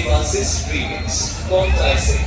Devasis Remix. What I say?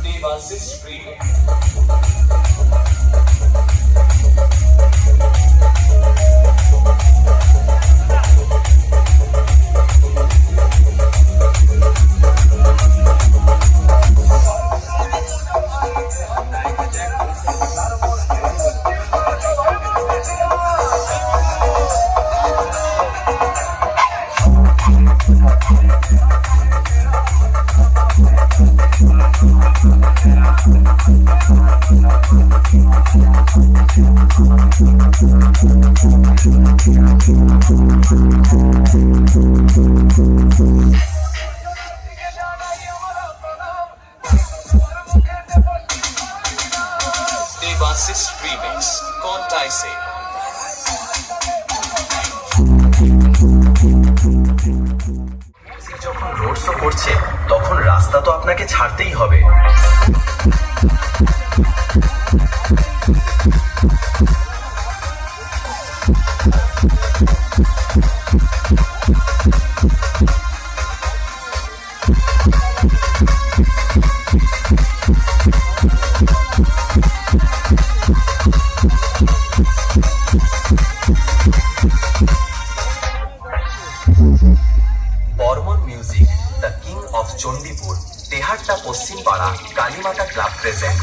Devasis Remix. Devasis Remix. What I say? যখন road show করছে তখন রাস্তা তো আপনাকে ছাড়তেই হবে। Barman music, the king of Chandipur, Tehatta Paschimpara, Kalimata club present.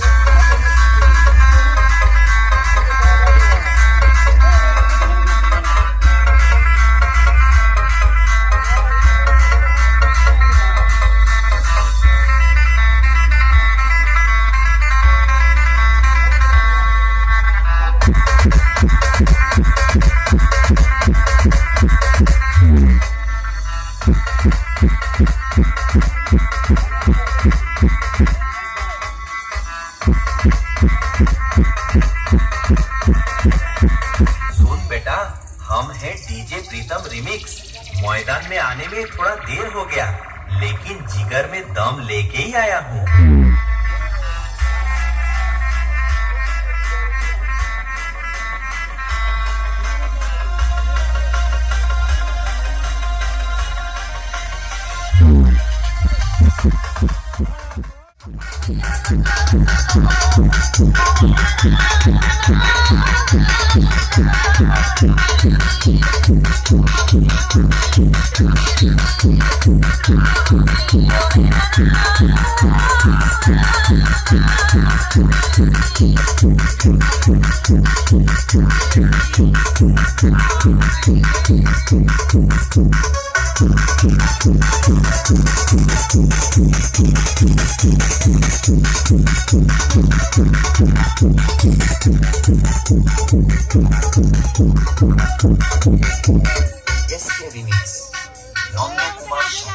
सुन बेटा, हम हैं डीजे प्रीतम रिमिक्स। मैदान में आने में थोड़ा देर हो गया, लेकिन जिगर में दम लेके ही आया हूँ। SK Remix, Nondakumar Show.